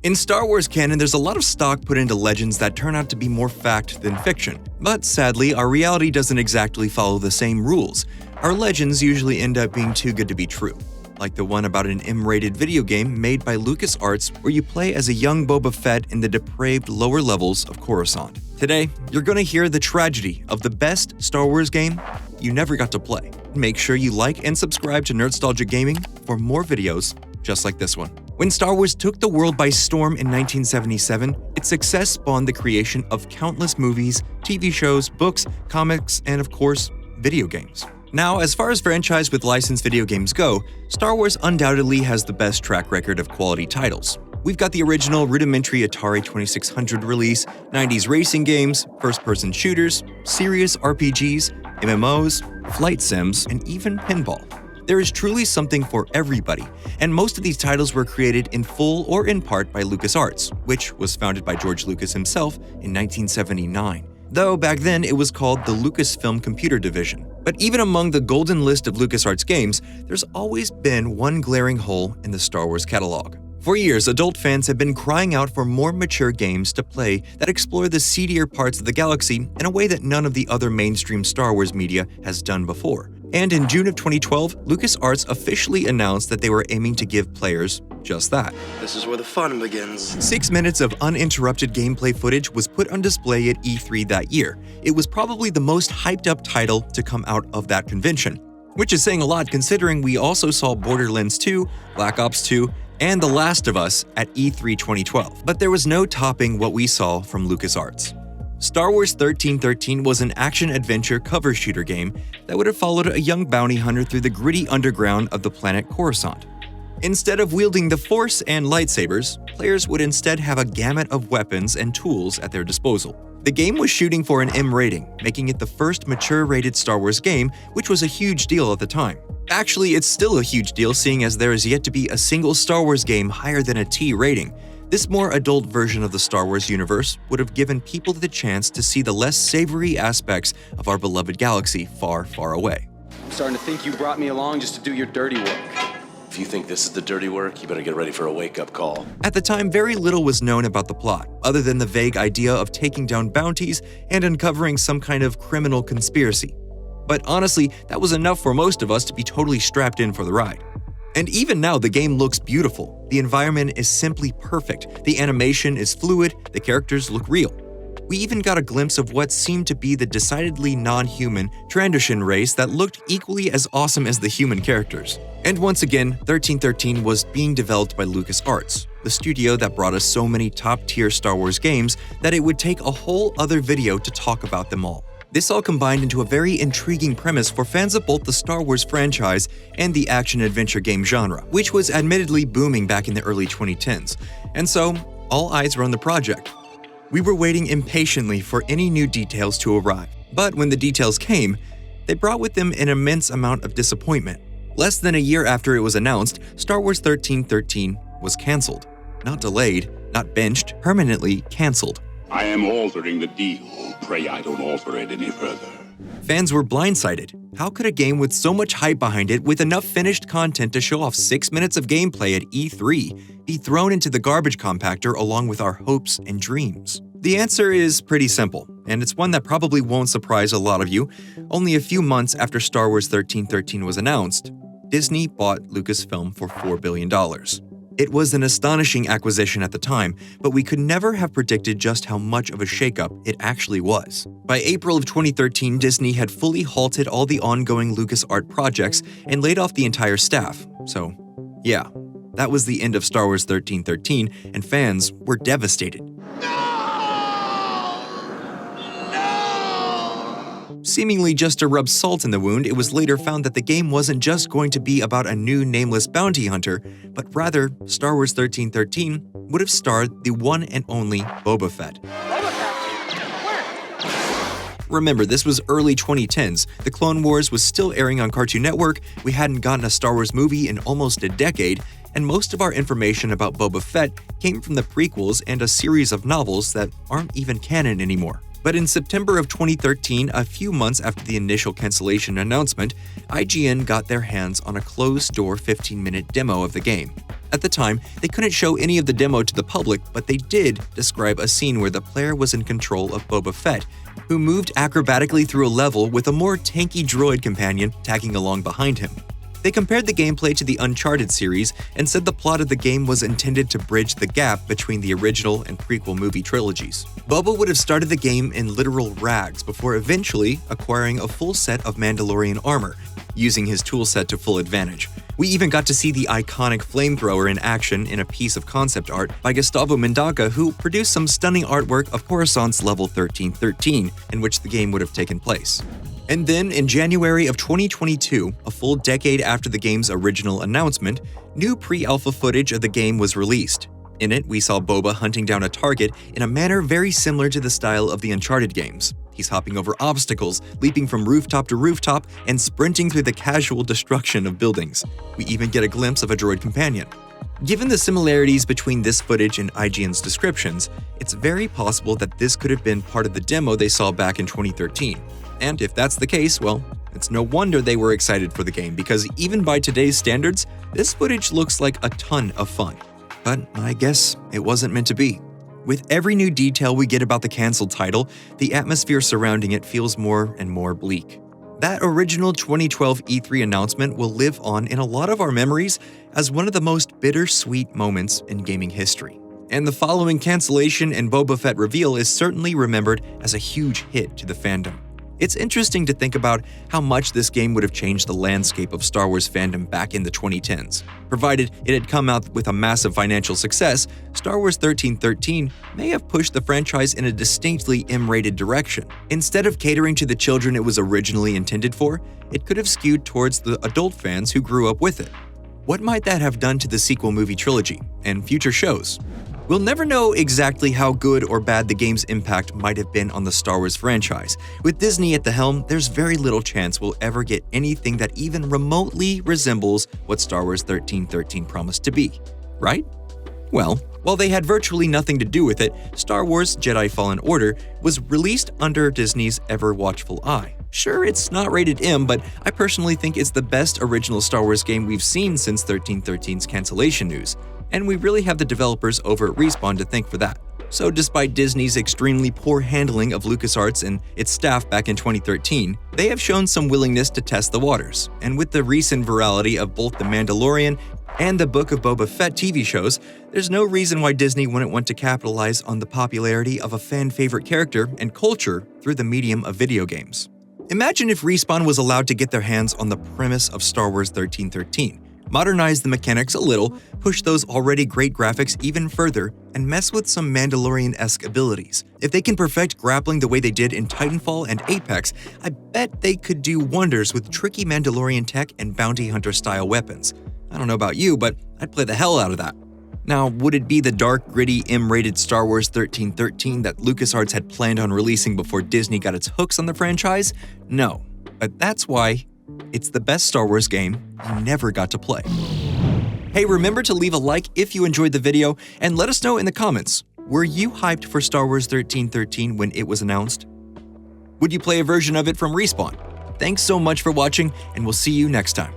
In Star Wars canon, there's a lot of stock put into legends that turn out to be more fact than fiction. But sadly, our reality doesn't exactly follow the same rules. Our legends usually end up being too good to be true. Like the one about an M-rated video game made by LucasArts where you play as a young Boba Fett in the depraved lower levels of Coruscant. Today, you're going to hear the tragedy of the best Star Wars game you never got to play. Make sure you like and subscribe to Nerdstalgia Gaming for more videos just like this one. When Star Wars took the world by storm in 1977, its success spawned the creation of countless movies, TV shows, books, comics, and of course, video games. Now, as far as franchise with licensed video games go, Star Wars undoubtedly has the best track record of quality titles. We've got the original rudimentary Atari 2600 release, 90s racing games, first-person shooters, serious RPGs, MMOs, flight sims, and even pinball. There is truly something for everybody, and most of these titles were created in full or in part by LucasArts, which was founded by George Lucas himself in 1979. Though back then it was called the Lucasfilm Computer Division. But even among the golden list of LucasArts games, there's always been one glaring hole in the Star Wars catalog. For years, adult fans have been crying out for more mature games to play that explore the seedier parts of the galaxy in a way that none of the other mainstream Star Wars media has done before. And in June of 2012, LucasArts officially announced that they were aiming to give players just that. This is where the fun begins. 6 minutes of uninterrupted gameplay footage was put on display at E3 that year. It was probably the most hyped-up title to come out of that convention, which is saying a lot considering we also saw Borderlands 2, Black Ops 2, and The Last of Us at E3 2012. But there was no topping what we saw from LucasArts. Star Wars 1313 was an action-adventure cover shooter game that would have followed a young bounty hunter through the gritty underground of the planet Coruscant. Instead of wielding the Force and lightsabers, players would instead have a gamut of weapons and tools at their disposal. The game was shooting for an M rating, making it the first mature-rated Star Wars game, which was a huge deal at the time. Actually, it's still a huge deal seeing as there is yet to be a single Star Wars game higher than a T rating. This more adult version of the Star Wars universe would have given people the chance to see the less savory aspects of our beloved galaxy far, far away. I'm starting to think you brought me along just to do your dirty work. If you think this is the dirty work, you better get ready for a wake-up call. At the time, very little was known about the plot, other than the vague idea of taking down bounties and uncovering some kind of criminal conspiracy. But honestly, that was enough for most of us to be totally strapped in for the ride. And even now, the game looks beautiful. The environment is simply perfect. The animation is fluid, the characters look real. We even got a glimpse of what seemed to be the decidedly non-human Trandoshan race that looked equally as awesome as the human characters. And once again, 1313 was being developed by LucasArts, the studio that brought us so many top-tier Star Wars games that it would take a whole other video to talk about them all. This all combined into a very intriguing premise for fans of both the Star Wars franchise and the action-adventure game genre, which was admittedly booming back in the early 2010s. And so, all eyes were on the project. We were waiting impatiently for any new details to arrive. But when the details came, they brought with them an immense amount of disappointment. Less than a year after it was announced, Star Wars 1313 was cancelled. Not delayed, not benched, permanently cancelled. I am altering the deal. Pray I don't alter it any further. Fans were blindsided. How could a game with so much hype behind it, with enough finished content to show off 6 minutes of gameplay at E3, be thrown into the garbage compactor along with our hopes and dreams? The answer is pretty simple, and it's one that probably won't surprise a lot of you. Only a few months after Star Wars 1313 was announced, Disney bought Lucasfilm for $4 billion. It was an astonishing acquisition at the time, but we could never have predicted just how much of a shakeup it actually was. By April of 2013, Disney had fully halted all the ongoing LucasArts projects and laid off the entire staff. So, yeah, that was the end of Star Wars 1313, and fans were devastated. Seemingly just to rub salt in the wound, it was later found that the game wasn't just going to be about a new nameless bounty hunter, but rather, Star Wars 1313 would have starred the one and only Boba Fett. Remember, this was early 2010s, the Clone Wars was still airing on Cartoon Network, we hadn't gotten a Star Wars movie in almost a decade, and most of our information about Boba Fett came from the prequels and a series of novels that aren't even canon anymore. But in September of 2013, a few months after the initial cancellation announcement, IGN got their hands on a closed-door 15-minute demo of the game. At the time, they couldn't show any of the demo to the public, but they did describe a scene where the player was in control of Boba Fett, who moved acrobatically through a level with a more tanky droid companion tagging along behind him. They compared the gameplay to the Uncharted series and said the plot of the game was intended to bridge the gap between the original and prequel movie trilogies. Boba would have started the game in literal rags before eventually acquiring a full set of Mandalorian armor, using his toolset to full advantage. We even got to see the iconic flamethrower in action in a piece of concept art by Gustavo Mendoza, who produced some stunning artwork of Coruscant's level 1313, in which the game would have taken place. And then, in January of 2022, a full decade after the game's original announcement, new pre-alpha footage of the game was released. In it, we saw Boba hunting down a target in a manner very similar to the style of the Uncharted games. He's hopping over obstacles, leaping from rooftop to rooftop, and sprinting through the casual destruction of buildings. We even get a glimpse of a droid companion. Given the similarities between this footage and IGN's descriptions, it's very possible that this could have been part of the demo they saw back in 2013. And if that's the case, well, it's no wonder they were excited for the game, because even by today's standards, this footage looks like a ton of fun. But I guess it wasn't meant to be. With every new detail we get about the cancelled title, the atmosphere surrounding it feels more and more bleak. That original 2012 E3 announcement will live on in a lot of our memories as one of the most bittersweet moments in gaming history. And the following cancellation and Boba Fett reveal is certainly remembered as a huge hit to the fandom. It's interesting to think about how much this game would have changed the landscape of Star Wars fandom back in the 2010s. Provided it had come out with a massive financial success, Star Wars 1313 may have pushed the franchise in a distinctly M-rated direction. Instead of catering to the children it was originally intended for, it could have skewed towards the adult fans who grew up with it. What might that have done to the sequel movie trilogy and future shows? We'll never know exactly how good or bad the game's impact might have been on the Star Wars franchise. With Disney at the helm, there's very little chance we'll ever get anything that even remotely resembles what Star Wars 1313 promised to be, right? Well, while they had virtually nothing to do with it, Star Wars Jedi Fallen Order was released under Disney's ever-watchful eye. Sure, it's not rated M, but I personally think it's the best original Star Wars game we've seen since 1313's cancellation news. And we really have the developers over at Respawn to thank for that. So despite Disney's extremely poor handling of LucasArts and its staff back in 2013, they have shown some willingness to test the waters. And with the recent virality of both The Mandalorian and the Book of Boba Fett TV shows, there's no reason why Disney wouldn't want to capitalize on the popularity of a fan-favorite character and culture through the medium of video games. Imagine if Respawn was allowed to get their hands on the premise of Star Wars 1313. Modernize the mechanics a little, push those already great graphics even further, and mess with some Mandalorian-esque abilities. If they can perfect grappling the way they did in Titanfall and Apex, I bet they could do wonders with tricky Mandalorian tech and bounty hunter-style weapons. I don't know about you, but I'd play the hell out of that. Now, would it be the dark, gritty, M-rated Star Wars 1313 that LucasArts had planned on releasing before Disney got its hooks on the franchise? No, but that's why it's the best Star Wars game you never got to play. Hey, remember to leave a like if you enjoyed the video, and let us know in the comments, were you hyped for Star Wars 1313 when it was announced? Would you play a version of it from Respawn? Thanks so much for watching, and we'll see you next time.